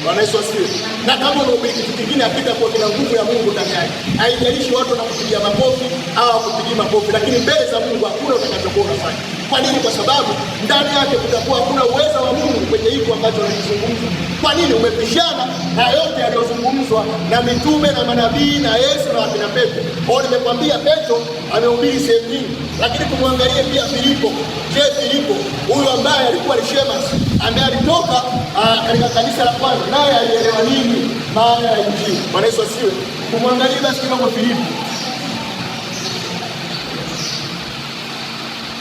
Bwana Yesu asifiwe. Na kama unahubiri kitu kingine hakitakuwa kina nguvu ya Mungu ndani yake. Haijalishi watu wanakupigia makofi au kupigia makofi, lakini mbele za Mungu hakuna utakachokuwa unafanya. Kwa nini? Kwa sababu ndani yake kutakuwa hakuna uwezo wa Mungu kwenye hiko ambacho anakizungumza. Kwa nini? Umepishana na yote yaliyozungumzwa na mitume na manabii na Yesu na wakina Petro. Kwa nimekwambia Petro amehubiri sehemu nyingi, lakini kumwangalie pia Filipo. Je, Filipo huyu ambaye alikuwa ni shemasi, ambaye alitoka katika kanisa la kwanza, naye alielewa nini maana ya Injili? Bwana Yesu asifiwe. Kumwangalia basi kidogo Filipo.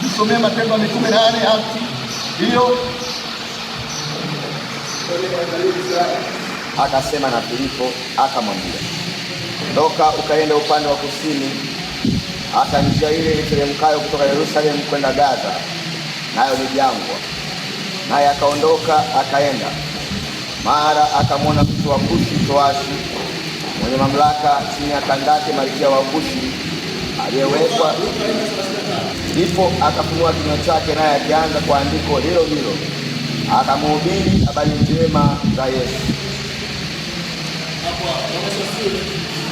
Tusomee Matendo ya Mitume 8 Akti. Hiyo akasema na Filipo akamwambia, ondoka ukaenda upande wa kusini, hata njia ile iteremkayo kutoka Yerusalemu kwenda Gaza, nayo ni jangwa. Naye akaondoka akaenda. Mara akamwona mtu wa Kushi towashi, mwenye mamlaka chini ya Kandake malkia wa Kushi, aliyewekwa. Ndipo akafunua kinywa chake, naye akianza kwa andiko hilo hilo akamhubiri habari njema za Yesu.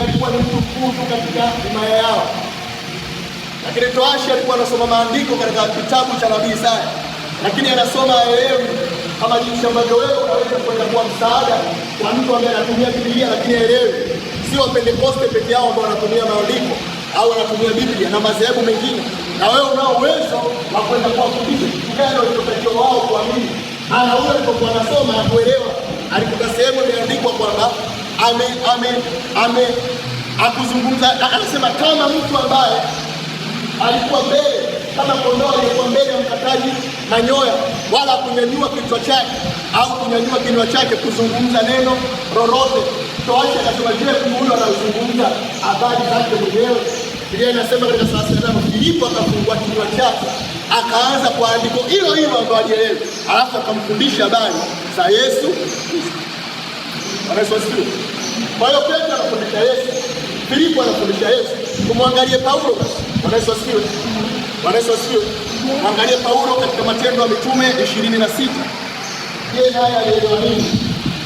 Alikuwa ni mtu mkuu katika himaya yao, lakini towashi alikuwa anasoma maandiko katika kitabu cha nabii Isaya, lakini anasoma haelewi, kama jinsi ambavyo wewe unaweza kwenda kuwa msaada kwa mtu ambaye anatumia Biblia lakini haelewi. Sio Pentekoste peke yao ambao wanatumia maandiko au wanatumia Biblia na madhehebu mengine, na wewe unao uwezo wa kwenda kuwafundisha kitu gani walichotakiwa wao kuamini. Ana ule alipokuwa anasoma na kuelewa, alikuta sehemu imeandikwa kwamba akuzungumza, anasema kama mtu ambaye alikuwa mbele, kama kondoo alikuwa mbele ya mkataji manyoya, wala kunyanyua kichwa chake au kunyanyua kinywa chake kuzungumza neno lolote. Towashi akasema, je, huyo anazungumza habari zake mwenyewe? Biblia inasema katika 35, Filipo akafungua kinywa chake akaanza kwa andiko hilo hilo ambalo alielewa, alafu akamfundisha habari za Yesu Kristo. Bwana Yesu asifiwe. Kwa hiyo Petro anafundisha Yesu, Filipo anafundisha Yesu. Kumwangalie Paulo basi. Bwana Yesu asifiwe. Bwana Yesu asifiwe. Angalia Paulo katika Matendo ya Mitume 26. Je, naye alielewa nini?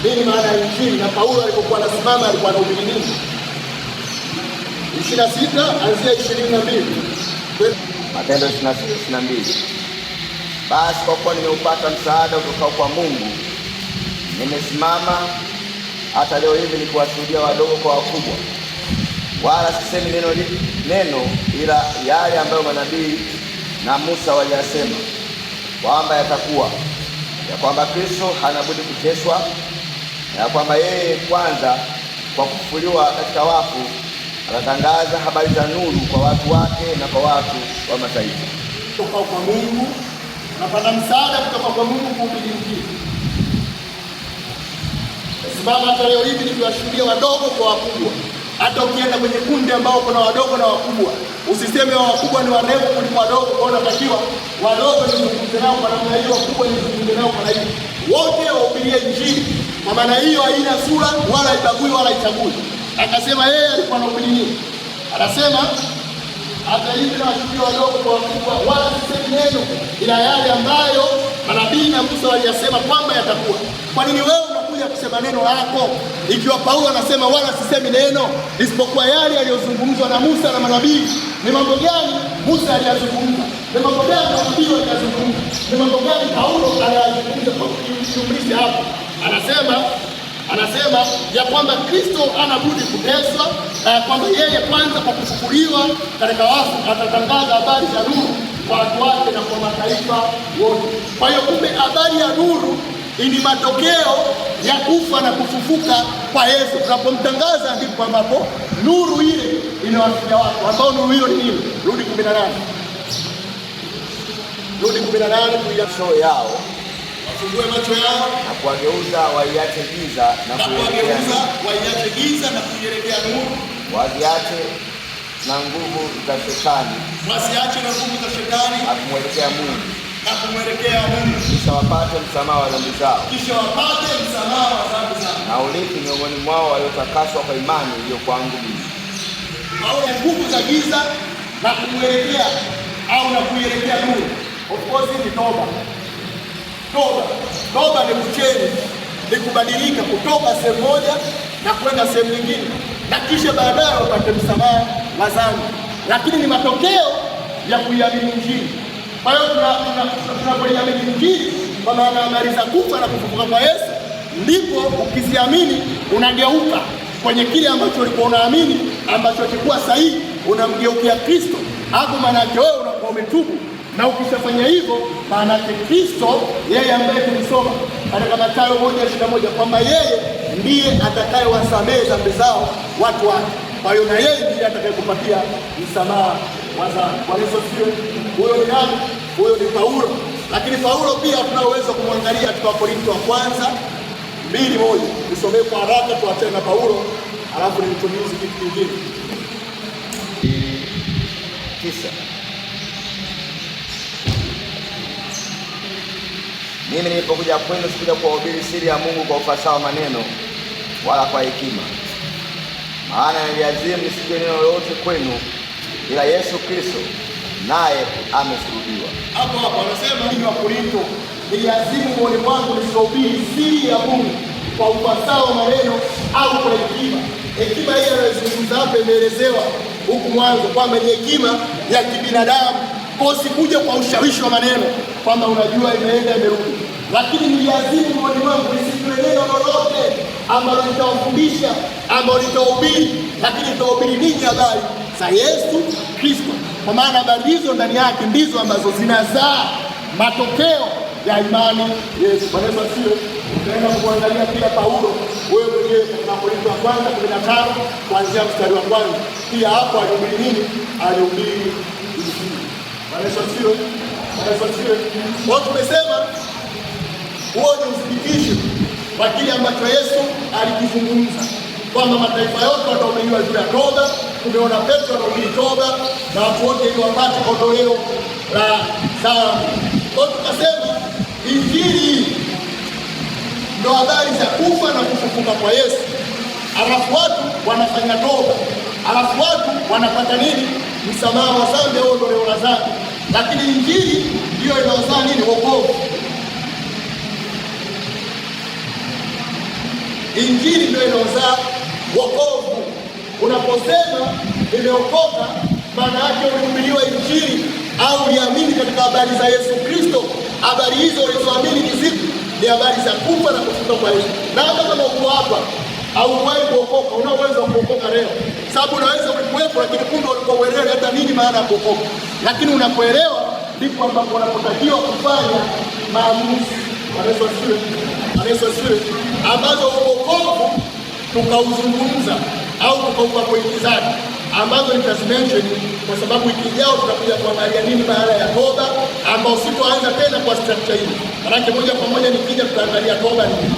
Nini maana ya Injili? Na Paulo alipokuwa anasimama alikuwa anahubiri nini? 26 anzia 22. Matendo 26:22. Basi kwa kuwa nimeupata msaada kutoka kwa Mungu, nimesimama hata leo hivi ni kuwashuhudia wadogo kwa wakubwa. Wala sisemi neno ila yale ambayo manabii na Musa waliyasema, kwamba yatakuwa, ya kwamba Kristo hana budi kuteswa, ya kwamba yeye kwanza kwa kufufuliwa katika wafu atatangaza habari za nuru kwa watu wake na kwa watu wa mataifa. Kutoka kwa Mungu, napata msaada kutoka kwa Mungu kuhubiri Injili. Sababu hata leo hivi nikiwashuhudia wadogo kwa wakubwa. Hata ukienda kwenye kundi ambao kuna wadogo na wakubwa, usiseme wa wakubwa ni warefu kuliko wadogo, kwa unatakiwa wadogo nizungumze nao kwa namna hiyo, wakubwa nizungumze nao kwa hiyo. Wote wahubirie Injili. Kwa maana hiyo haina sura wala ibagui wala ichagui. Akasema yeye alikuwa anahubiri nini? Anasema hata hivi na washuhudia wadogo kwa wakubwa, wala sisemi neno ila yale ambayo manabii na Musa waliyasema kwamba yatakuwa. Kwa nini wewe unakuja kusema neno lako ikiwa Paulo anasema wala sisemi neno isipokuwa yale yaliyozungumzwa na Musa na manabii? Ni mambo gani Musa aliyazungumza? Ni mambo gani manabii waliyazungumza? Ni mambo gani Paulo aliyazungumza? Kwa kujumlisha hapo anasema ya kwamba Kristo hana budi kuteswa, na ya kwamba yeye kwanza kwa kufufuliwa katika wafu atatangaza habari za nuru kwa watu wake na kwa mataifa wote. Kwa hiyo kumbe habari ya nuru ni matokeo ya kufa na kufufuka kwa Yesu. Tunapomtangaza ndipo ambapo nuru ile inawafikia watu, ambao nuru hiyo ni nini? Rudi 18. Rudi 18 macho yao, wafungue macho yao na kuwageuza waiache giza na kuielekea nuru, waziache na nguvu za shetani wasiache na nguvu za shetani na kumwelekea Mungu, na kumwelekea Mungu, kisha wapate msamaha wa dhambi zao, na urithi miongoni mwao waliotakaswa kwa imani iliyo kwangu mimi. Au nguvu za giza na kumwelekea au na kuielekea nuru. Of course ni toba. Toba ni kuchange, ni kubadilika kutoka sehemu moja na kwenda sehemu nyingine, na kisha baadaye upate msamaha wa dhambi. Lakini ni matokeo ya kuiamini Injili. Kwa hiyo tunapoiamini Injili, kwa maana habari za kufa na kufufuka kwa Yesu, ndipo ukiziamini unageuka kwenye kile ambacho ulikuwa unaamini ambacho kilikuwa sahihi, unamgeukia Kristo. Hapo maana yake wewe unakuwa umetubu, na ukishafanya hivyo maana yake Kristo yeye ambaye tulisoma katika Mathayo 1:21 kwamba yeye ndiye atakayewasamehe dhambi zao watu wake. Kwa hiyo na yeye ndiye atakayekupatia msamaha wa dhambi. Kwa hiyo sio huyo ni nani? Huyo ni Paulo. Lakini Paulo pia tunaweza kumwangalia katika Wakorintho wa kwanza 2:1. Nisomee kwa haraka tuachane na Paulo, alafu nimtumize kitu kingine. Kisha mimi nilipokuja kwenu sikuja kuwahubiri siri ya Mungu kwa ufasaha wa maneno wala kwa hekima, maana niliazimu nisije neno lolote kwenu ila Yesu Kristo naye amesulubiwa. Hapo anasema hivi Wakorintho, niliazimu moyoni mwangu nisihubiri siri ya Mungu kwa ufasaha wa maneno au kwa hekima. Hekima hii anayozungumza hapa imeelezewa huku mwanzo kwamba ni hekima ya kibinadamu, kwa sikuja kwa ushawishi wa maneno kwamba unajua imeenda imerudi, lakini niliazimu moyoni mwangu nisijue neno lolote ambalo nitawafundisha, ambalo nitahubiri, lakini nitahubiri ninyi habari za Yesu Kristo, kwa maana habari hizo ndani yake ndizo ambazo zinazaa matokeo ya imani Yesu. Bwana asifiwe. Utaenda kuangalia pia Paulo wewe mwenyewe katika Wakorintho wa kwanza 15 kuanzia mstari wa kwanza. Pia hapo alihubiri nini? Alihubiri Injili. Bwana asifiwe. Bwana asifiwe. Kwa tumesema huo ni uthibitisho wa kile ambacho Yesu alikizungumza kwamba mataifa yote watahubiriwa juu ya toba. Tumeona Petro anahubiri toba na watu wote ili wapate ondoleo la dhambi. Kwa tukasema Injili ndio habari za kufa na kufufuka kwa Yesu. Alafu watu wanafanya toba. Alafu watu wanapata nini? Msamaha wa dhambi au ondoleo la dhambi. Lakini Injili ndio inaozaa nini? Wokovu. Injili ndio inaozaa wokovu. Unaposema nimeokoka, maana yake ulihubiriwa Injili au uliamini katika habari za Yesu Kristo. Habari hizo ulizoamini ni zipi? Ni habari za kufa na kufufuka kwa Yesu. Na hata kama uko hapa au uwahi kuokoka, una uwezo wa kuokoka leo, sababu unaweza kuwepo, lakini kumbe ulikuwa uelewe hata nini maana ya kuokoka. Lakini unapoelewa ndipo ambapo unapotakiwa kufanya maamuzi. Yesu asifiwe. Yesu asifiwe. Ambazo wokovu tukauzungumza au tukaupa pointi zake ambazo nitazimention, kwa sababu wiki ijayo tutakuja kuangalia nini maana ya toba, ambao sitoanza tena kwa structure hii. Maana moja kwa moja nikija tutaangalia toba ni nini,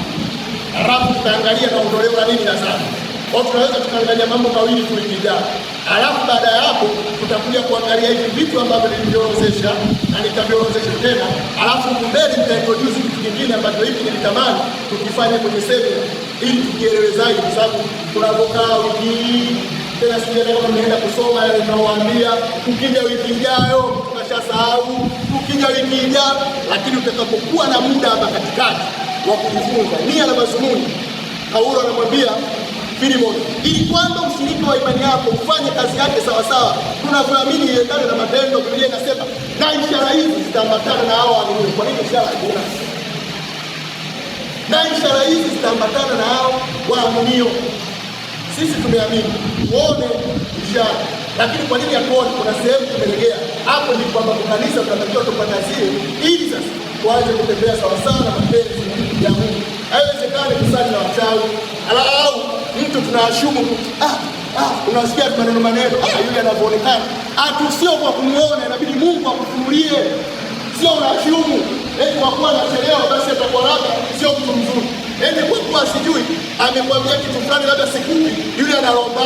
halafu tutaangalia na ondoleo la nini na sana. Kwa tunaweza tukaangalia mambo mawili tu wiki ijayo, halafu baada ya hapo tutakuja kuangalia hivi vitu ambavyo nilivyoozesha na nitaviozesha tena, halafu mbele nitaintroduce kitu kingine ambacho hiki nilitamani tukifanye kwenye semina ili tukielewe zaidi, kwa sababu tunapokaa wiki tena sijana kama mnaenda kusoma yale tunaowaambia, ukija wiki ijayo tunashasahau, ukija wiki ijayo. Lakini utakapokuwa na muda hapa katikati wa kujifunza nia na mazumuni, Paulo anamwambia Filimoni, ili kwamba ushirika wa imani yako ufanye kazi yake sawa sawa tunavyoamini iendane na matendo. Biblia inasema na ishara hizi zitaambatana na hao waaminio. Kwa nini ishara hakuna? Na ishara hizi zitaambatana na hao waaminio. Sisi tumeamini tuone ishara, lakini kwa nini hatuoni? Kuna sehemu tumelegea. Hapo ni kwamba kanisa tunatakiwa tupata zile ili sasa tuanze kutembea sawa sawa na mapenzi ya Mungu. Haiwezekani kusali na wachawi au mtu tunaashumu unasikia maneno yule anavyoonekana sio kwa kumuona, inabidi Mungu akufunulie. Sio unaashumu eti kwa kuwa anachelewa basi atakuwa labda sio mtu mzuri, eti kwa kuwa sijui amekwambia kitu fulani labda sikupi yule analomba.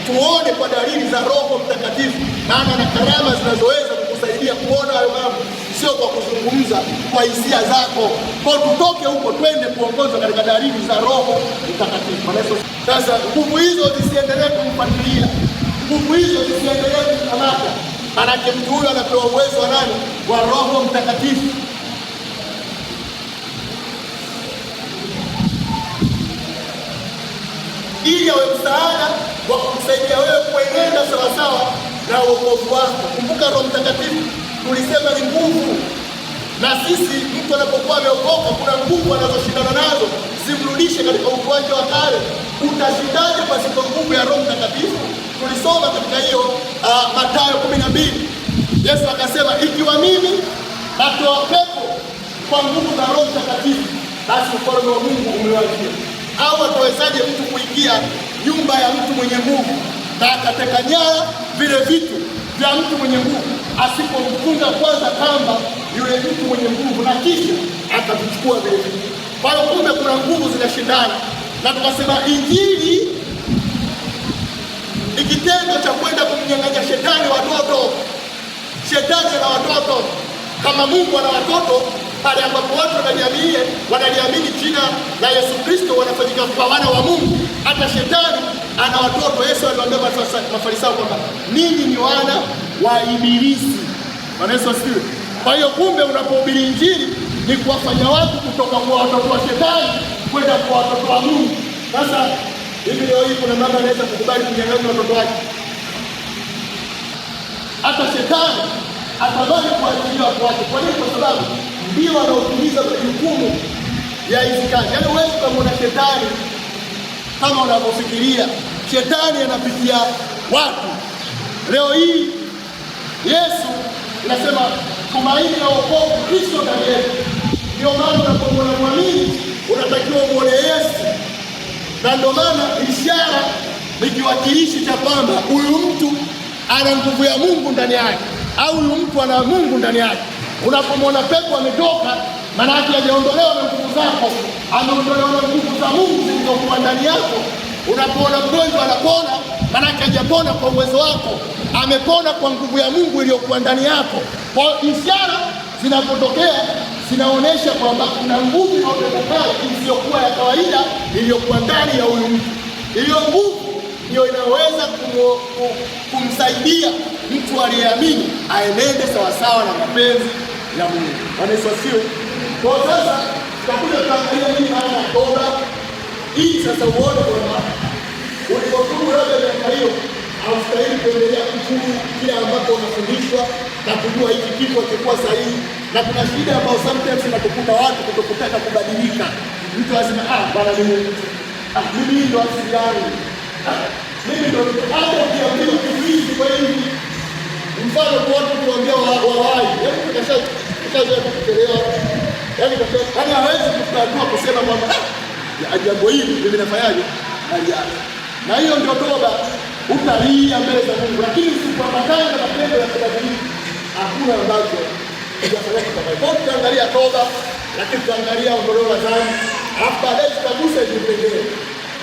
Tuone kwa dalili za Roho Mtakatifu, maana na karama zinazoweza kukusaidia kuona hayo mambo. sio kwa kuzungumza kwa hisia zako. Kwa tutoke huko twende kuongozwa katika dalili za Roho Mtakatifu. Sasa nguvu hizo zisiendelee kumfuatilia, nguvu hizo zisiendelee kumkamata, manake mtu huyo anapewa uwezo wa nani? Wa Roho Mtakatifu. Ili awe msaada wa kumsaidia wewe kuenenda sawasawa na wokovu wako. Kumbuka Roho Mtakatifu tulisema ni nguvu, na sisi mtu anapokuwa ameokoka kuna nguvu anazoshindana nazo zimrudishe katika ukuaji wa kale. Utashindaje pasipo nguvu ya Roho Mtakatifu? Tulisoma katika hiyo Mathayo 12. Yesu akasema, ikiwa mimi natoa pepo kwa nguvu za Roho Mtakatifu, basi ufalme wa Mungu umewajia. Au atawezaje mtu kuingia nyumba ya mtu mwenye nguvu na akateka nyara vile vitu vya mtu mwenye nguvu asipomfunga kwanza kamba yule mtu mwenye nguvu na kisha akavichukua vile vitu? Kwa hiyo kumbe kuna nguvu zinashindana, na tukasema injili ni kitendo cha kwenda kumnyang'anya shetani watoto. Shetani ana watoto kama Mungu ana watoto. Pale ambapo watu wanaliamini jina la Yesu Kristo wanafanyika kwa wana wa Mungu. Hata shetani ana watoto. Yesu aliwaambia Mafarisayo kwamba ninyi ni wana wa Ibilisi. Bwana Yesu asifiwe. Kwa hiyo kumbe unapohubiri injili ni kuwafanya watu kutoka kwa watoto wa shetani kwenda kwa watoto wa Mungu. Sasa hivi leo hii kuna mama anaweza kukubali kunyang'anya watoto wake? Hata shetani atabaki kuachilia watu wake. Kwa nini? Kwa sababu ndio wanaotimiza majukumu ya hizi kazi. Yaani huwezi kumwona shetani kama unavyofikiria. Shetani anapitia watu. Leo hii Yesu inasema tumaini la wokovu Kristo ndani yetu. Ndio maana unapomwona mwamini unatakiwa umuone Yesu, na ndio maana ishara ni kiwakilishi cha kwamba huyu mtu ana nguvu ya Mungu ndani yake, au huyu mtu ana Mungu ndani yake. Unapomwona pepo ametoka, maana yake hajaondolewa na nguvu zako, ameondolewa na nguvu za Mungu zilizokuwa ndani yako. Unapoona mgonjwa anapona, maana yake hajapona kwa uwezo wako, amepona kwa nguvu ya Mungu iliyokuwa ndani yako. Kwa ishara zinapotokea zinaonyesha kwamba kuna nguvu inayotokea isiyokuwa ya kawaida iliyokuwa ndani ya huyu mtu. Hiyo nguvu ndio inaweza kumsaidia mtu aliyeamini aenende sawasawa na mapenzi ya Mungu. Bwana Yesu asifiwe. Kwa sasa tutakuja kuangalia hii maana ya toba. Hii sasa uone kwamba ulipotubu labda miaka hiyo haustahili kuendelea kutubu kile ambapo unafundishwa na kujua hiki kitu hakikuwa sahihi. Na kuna shida ambayo sometimes inakukuta watu kutokutaka kubadilika. Mtu anasema bwana mimi ndo asili yangu. Mimi ndo hata ukiambiwa kitu hivi kwa hivi. Mfano kwa watu kuambia wawai, yaani kashazoea kuchelewa. Yaani hawezi kufanikiwa kusema kwamba jambo hili mimi nafanyaje? Na hiyo ndio toba. Utalia mbele za Mungu, lakini usipopatana na matendo ya kubadilika hakuna ambacho hujafanya kutafanya. Kwa tutaangalia toba, lakini tutaangalia ondoleo la dhambi. Hapa baadaye tutagusa vipengele.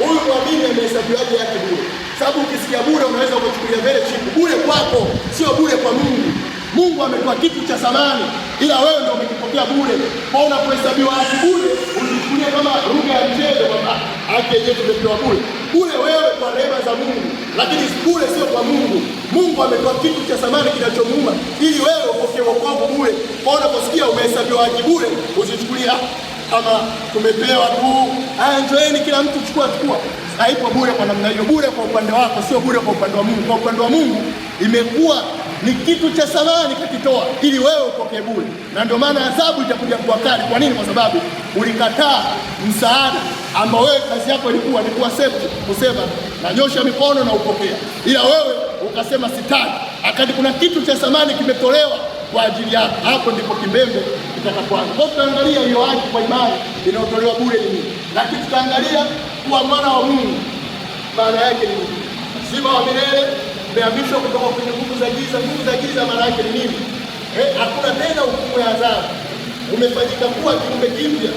Huyu mwamini amehesabiwaje yake bure? Sababu ukisikia bure unaweza kuchukulia mbele chini. Bure kwako, sio bure kwa Mungu. Mungu ametoa kitu cha thamani, ila wewe ndio umekipokea bure. Kwa unapohesabiwa haki bure, unachukulia kama lugha ya mchezo kwamba haki yenyewe tumepewa bure. Bure wewe kwa rehema za Mungu, lakini bure sio kwa Mungu. Mungu ametoa kitu cha thamani kinachomuuma ili wewe upokee wokovu bure. Kwa unaposikia umehesabiwa haki bure, usichukulia kama tumepewa tu. Njoeni kila mtu chukua. Haipo bure kwa namna hiyo. Bure kwa upande wako, sio bure kwa upande wa Mungu. Kwa upande wa Mungu imekuwa ni kitu cha thamani kakitoa ili wewe upokee bure. Na ndio maana adhabu itakuja kwa kali. Kwa nini? Kwa sababu ulikataa msaada ambao wewe kazi yako ilikuwa ni kuaccept, kusema nanyosha mikono na upokea, ila wewe ukasema sitaki. Akati kuna kitu cha thamani kimetolewa kwa ajili yako. Hapo ndipo kimbembe kitakapoanza. Kwa tutaangalia hiyo haki kwa imani inayotolewa bure ni nini, lakini tutaangalia kuwa mwana wa Mungu maana yake ni nini. Uzima wa milele umehamishwa kutoka kwenye nguvu za giza. Nguvu za giza maana yake ni nini? Hakuna tena hukumu ya adhabu, umefanyika kuwa kiumbe kipya.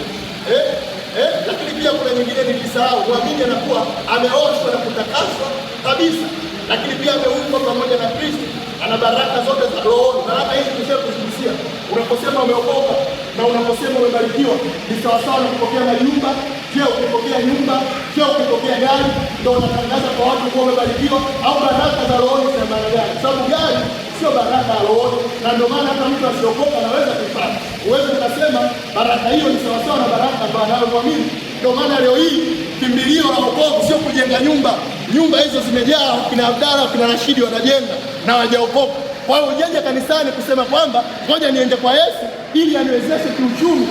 Lakini pia kuna nyingine nilisahau, mwamini anakuwa ameoshwa na kutakaswa kabisa. lakini pia ameumbwa pamoja na Kristo, ana baraka zote za rohoni. Baraka hizi tumeshakuzungumzia. Unaposema umeokoka na unaposema umebarikiwa ni sawasawa na kupokea majumba. Je, ukipokea nyumba? Je, ukipokea gari ndio unatangaza kwa watu kuwa umebarikiwa? Au baraka za rohoni zina maana gani? Sababu gari sio baraka ya rohoni, na ndio maana hata mtu asiokoka anaweza kuipata. Uweze ukasema baraka hiyo ni sawasawa na baraka ambayo anayomwamini. Ndio maana leo hii kimbilio la wokovu sio kujenga nyumba. Nyumba hizo zimejaa, kina Abdalla, kina Rashidi wanajenga na hawajaokoka. Kwa hiyo ujenga kanisani kusema kwamba ngoja niende kwa Yesu ili aniwezeshe kiuchumi.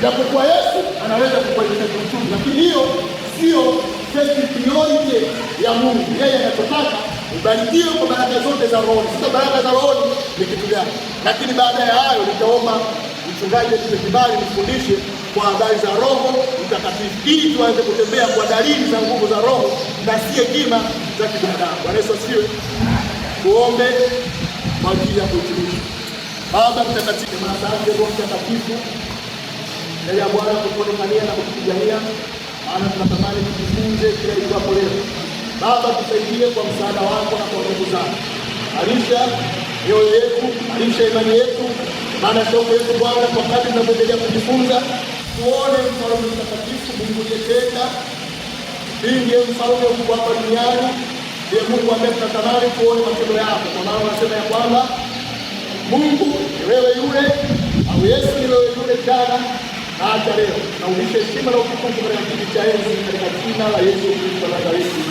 Japokuwa Yesu anaweza kukuwezesha kiuchumi, lakini hiyo sio priority ya Mungu. Yeye anataka ubarikiwe kwa baraka zote za roho. Sasa baraka za roho ni kitu gani? Lakini baada ya hayo nitaomba mchungaji atupe kibali nifundishe kwa habari za Roho Mtakatifu ili tuanze kutembea kwa dalili za nguvu za Roho na si hekima za kibinadamu. Bwana Yesu asifiwe. Tuombe kwa ajili ya kuhitimisha. Baba Mtakatifu, asante Roho Mtakatifu mbele ya Bwana kutuonekania na kutupigania, maana tunatamani tujifunze kila itwapo leo. Baba, tusaidie kwa msaada wako na kwa nguvu zako. Alisha mioyo yetu, alisha imani yetu, maana shauku yetu Bwana kwa kadri tunavyoendelea kujifunza, tuone mfalme mtakatifu, Mungu uliyetenda ndiye mfalme mkuu hapa duniani, ndiye Mungu ambaye tunatamani tuone matendo yako, kwa maana unasema ya kwamba Mungu ni wewe yule, au Yesu ni wewe yule jana na hata leo, na ulishe heshima na utukufu katika kiti cha enzi, katika jina la Yesu Kristo wa Nazareti.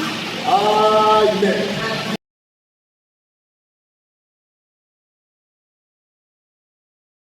Amen.